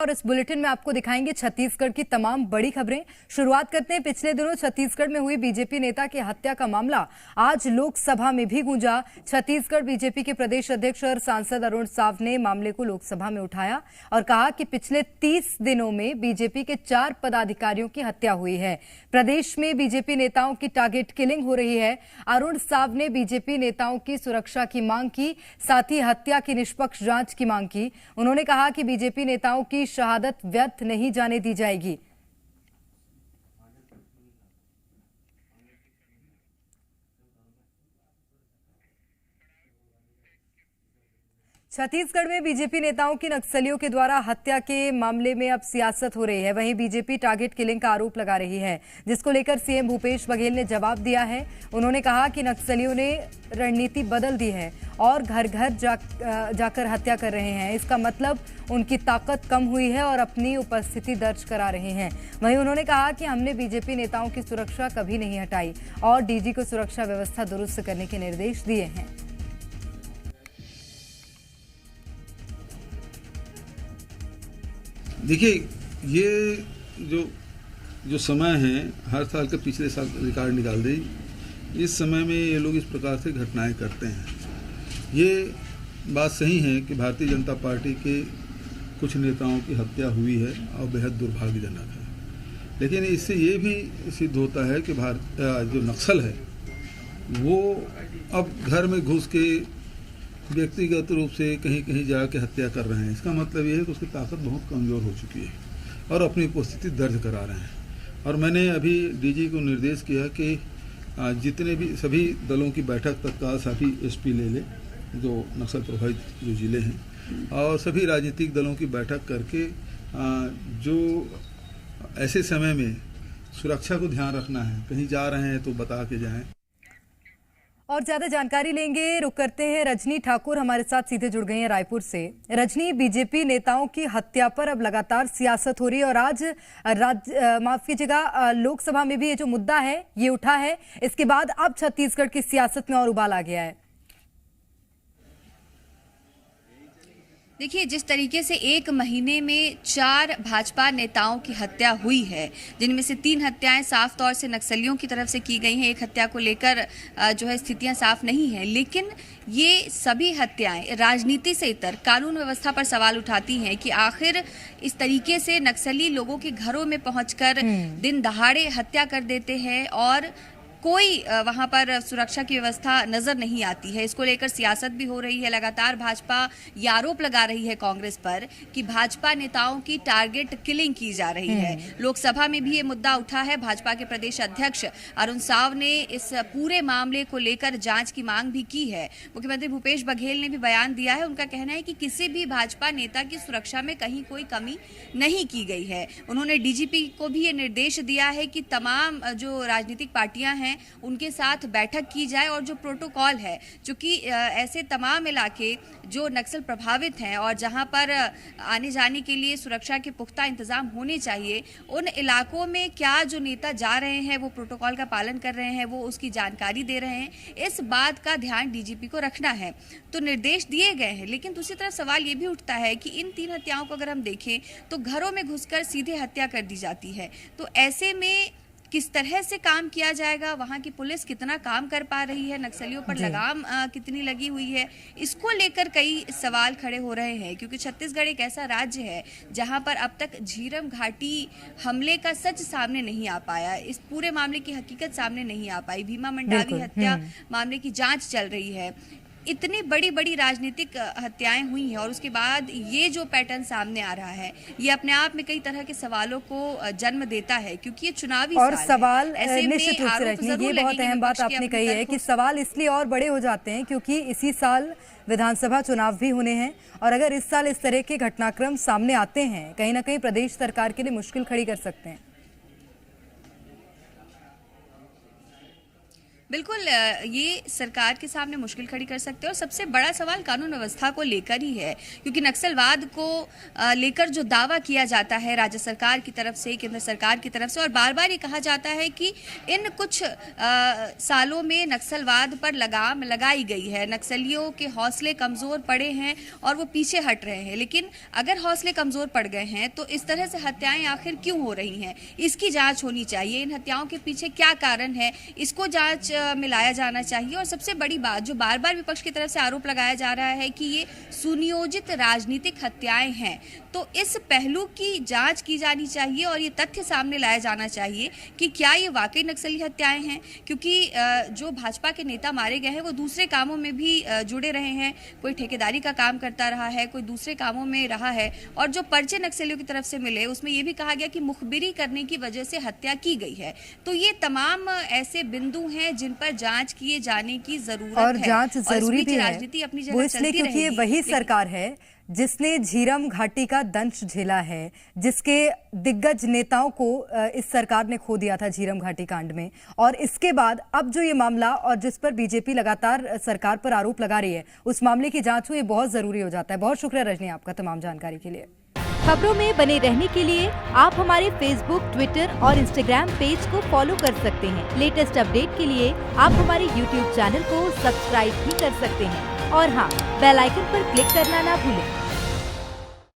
और इस बुलेटिन में आपको दिखाएंगे छत्तीसगढ़ की तमाम बड़ी खबरें। शुरुआत करते हैं पिछले दिनों छत्तीसगढ़ में हुई बीजेपी नेता की हत्या का मामला आज लोकसभा में भी गूंजा। छत्तीसगढ़ बीजेपी के प्रदेश अध्यक्ष और सांसद अरुण साव ने मामले को लोकसभा में उठाया और कहा कि पिछले 30 दिनों में बीजेपी के 4 पदाधिकारियों की हत्या हुई है। प्रदेश में बीजेपी नेताओं की टारगेट किलिंग हो रही है। अरुण साव ने बीजेपी नेताओं की सुरक्षा की मांग की, साथ ही हत्या की निष्पक्ष जांच की मांग की। उन्होंने कहा कि बीजेपी नेताओं की शहादत व्यर्थ नहीं जाने दी जाएगी। छत्तीसगढ़ में बीजेपी नेताओं की नक्सलियों के द्वारा हत्या के मामले में अब सियासत हो रही है। वहीं बीजेपी टारगेट किलिंग का आरोप लगा रही है, जिसको लेकर सीएम भूपेश बघेल ने जवाब दिया है। उन्होंने कहा कि नक्सलियों ने रणनीति बदल दी है और घर घर जाकर हत्या कर रहे हैं। इसका मतलब उनकी ताकत कम हुई है और अपनी उपस्थिति दर्ज करा रहे हैं। वहीं उन्होंने कहा कि हमने बीजेपी नेताओं की सुरक्षा कभी नहीं हटाई और डीजी को सुरक्षा व्यवस्था दुरुस्त करने के निर्देश दिए हैं। देखिए, ये जो समय है, हर साल के पिछले साल रिकॉर्ड निकाल दी। इस समय में ये लोग इस प्रकार से घटनाएं करते हैं। ये बात सही है कि भारतीय जनता पार्टी के कुछ नेताओं की हत्या हुई है और बेहद दुर्भाग्यजनक है, लेकिन इससे ये भी सिद्ध होता है कि जो नक्सल है वो अब घर में घुस के व्यक्तिगत रूप से कहीं कहीं जाके हत्या कर रहे हैं। इसका मतलब ये है कि उसकी ताकत बहुत कमज़ोर हो चुकी है और अपनी उपस्थिति दर्ज करा रहे हैं। और मैंने अभी डीजी को निर्देश किया कि जितने भी सभी दलों की बैठक तत्काल सभी एसपी ले ले, जो नक्सल प्रभावित जो जिले हैं, और सभी राजनीतिक दलों की बैठक करके जो ऐसे समय में सुरक्षा को ध्यान रखना है, कहीं जा रहे हैं तो बता के जाएं। और ज्यादा जानकारी लेंगे, रुक करते हैं। रजनी ठाकुर हमारे साथ सीधे जुड़ गई हैं रायपुर से। रजनी, बीजेपी नेताओं की हत्या पर अब लगातार सियासत हो रही है और आज माफ कीजिएगा, लोकसभा में भी ये जो मुद्दा है ये उठा है। इसके बाद अब छत्तीसगढ़ की सियासत में और उबाल आ गया है। देखिए, जिस तरीके से एक महीने में 4 भाजपा नेताओं की हत्या हुई है, जिनमें से 3 हत्याएं साफ तौर से नक्सलियों की तरफ से की गई हैं। एक हत्या को लेकर जो है स्थितियां साफ नहीं हैं, लेकिन ये सभी हत्याएं राजनीति से इतर कानून व्यवस्था पर सवाल उठाती हैं कि आखिर इस तरीके से नक्सली लोगों के घरों में पहुंचकर दिन दहाड़े हत्या कर देते हैं और कोई वहां पर सुरक्षा की व्यवस्था नजर नहीं आती है। इसको लेकर सियासत भी हो रही है। लगातार भाजपा ये आरोप लगा रही है कांग्रेस पर कि भाजपा नेताओं की टारगेट किलिंग की जा रही है। लोकसभा में भी ये मुद्दा उठा है। भाजपा के प्रदेश अध्यक्ष अरुण साव ने इस पूरे मामले को लेकर जांच की मांग भी की है। मुख्यमंत्री भूपेश बघेल ने भी बयान दिया है। उनका कहना है कि किसी भी भाजपा नेता की सुरक्षा में कहीं कोई कमी नहीं की गई है। उन्होंने डीजीपी को भी ये निर्देश दिया है कि तमाम जो राजनीतिक पार्टियां हैं उनके साथ बैठक की जाए और जो प्रोटोकॉल है, चूंकि ऐसे तमाम इलाके जो नक्सल प्रभावित हैं और जहां पर आने जाने के लिए सुरक्षा के पुख्ता इंतजाम होने चाहिए, उन इलाकों में क्या जो नेता जा रहे हैं वो प्रोटोकॉल का पालन कर रहे हैं, वो उसकी जानकारी दे रहे हैं, इस बात का ध्यान डीजीपी को रखना है। तो निर्देश दिए गए हैं, लेकिन दूसरी तरफ सवाल ये भी उठता है कि इन 3 हत्याओं को अगर हम देखें तो घरों में घुसकर सीधे हत्या कर दी जाती है। तो ऐसे में किस तरह से काम किया जाएगा, वहां की पुलिस कितना काम कर पा रही है, नक्सलियों पर लगाम कितनी लगी हुई है, इसको लेकर कई सवाल खड़े हो रहे हैं। क्योंकि छत्तीसगढ़ एक ऐसा राज्य है जहां पर अब तक झीरम घाटी हमले का सच सामने नहीं आ पाया, इस पूरे मामले की हकीकत सामने नहीं आ पाई। भीमा मंडावी हत्या मामले की जांच चल रही है। इतनी बड़ी बड़ी राजनीतिक हत्याएं हुई हैं और उसके बाद ये जो पैटर्न सामने आ रहा है, ये अपने आप में कई तरह के सवालों को जन्म देता है, क्योंकि ये चुनावी और सवाल निश्चित रूप से रखनी, ये बहुत अहम बात आपने कही है कि सवाल इसलिए और बड़े हो जाते हैं क्योंकि इसी साल विधानसभा चुनाव भी होने हैं और अगर इस साल इस तरह के घटनाक्रम सामने आते हैं, कहीं ना कहीं प्रदेश सरकार के लिए मुश्किल खड़ी कर सकते हैं। बिल्कुल ये सरकार के सामने मुश्किल खड़ी कर सकते हैं और सबसे बड़ा सवाल कानून व्यवस्था को लेकर ही है, क्योंकि नक्सलवाद को लेकर जो दावा किया जाता है राज्य सरकार की तरफ से, केंद्र सरकार की तरफ से, और बार बार ये कहा जाता है कि इन कुछ सालों में नक्सलवाद पर लगाम लगाई गई है, नक्सलियों के हौसले कमज़ोर पड़े हैं और वो पीछे हट रहे हैं। लेकिन अगर हौसले कमज़ोर पड़ गए हैं तो इस तरह से हत्याएं आखिर क्यों हो रही हैं, इसकी जाँच होनी चाहिए। इन हत्याओं के पीछे क्या कारण है, इसको जाँच में लाया जाना चाहिए। और सबसे बड़ी बात जो बार बार विपक्ष की तरफ से आरोप लगाया जा रहा है कि ये सुनियोजित राजनीतिक हत्याएं हैं, तो इस पहलू की जांच की जानी चाहिए और ये तथ्य सामने लाया जाना चाहिए कि क्या ये वाकई नक्सली हत्याएं हैं, क्योंकि जो भाजपा के नेता मारे गए हैं वो दूसरे कामों में भी जुड़े रहे हैं, कोई ठेकेदारी का काम करता रहा है, कोई दूसरे कामों में रहा है, और जो पर्चे नक्सलियों की तरफ से मिले उसमें ये भी कहा गया कि मुखबिरी करने की वजह से हत्या की गई है। तो ये तमाम ऐसे बिंदु हैं जिन पर जांच किए जाने की जरूरत और है, जांच जरूरी भी है। राजनीति अपनी वो जगह इसलिए चलती क्योंकि ये रहेगी, वही लेकिन सरकार है जिसने झीरम घाटी का दंश झेला है, जिसके दिग्गज नेताओं को इस सरकार ने खो दिया था झीरम घाटी कांड में। और इसके बाद अब जो ये मामला और जिस पर बीजेपी लगातार सरकार पर आरोप लगा रही है, उस मामले की जांच हो, ये बहुत जरूरी हो जाता है। बहुत शुक्रिया रजनी आपका तमाम जानकारी के लिए। खबरों में बने रहने के लिए आप हमारे फेसबुक, ट्विटर और इंस्टाग्राम पेज को फॉलो कर सकते हैं। लेटेस्ट अपडेट के लिए आप हमारे यूट्यूब चैनल को सब्सक्राइब भी कर सकते हैं और हाँ, बेल आइकन पर क्लिक करना ना भूलें।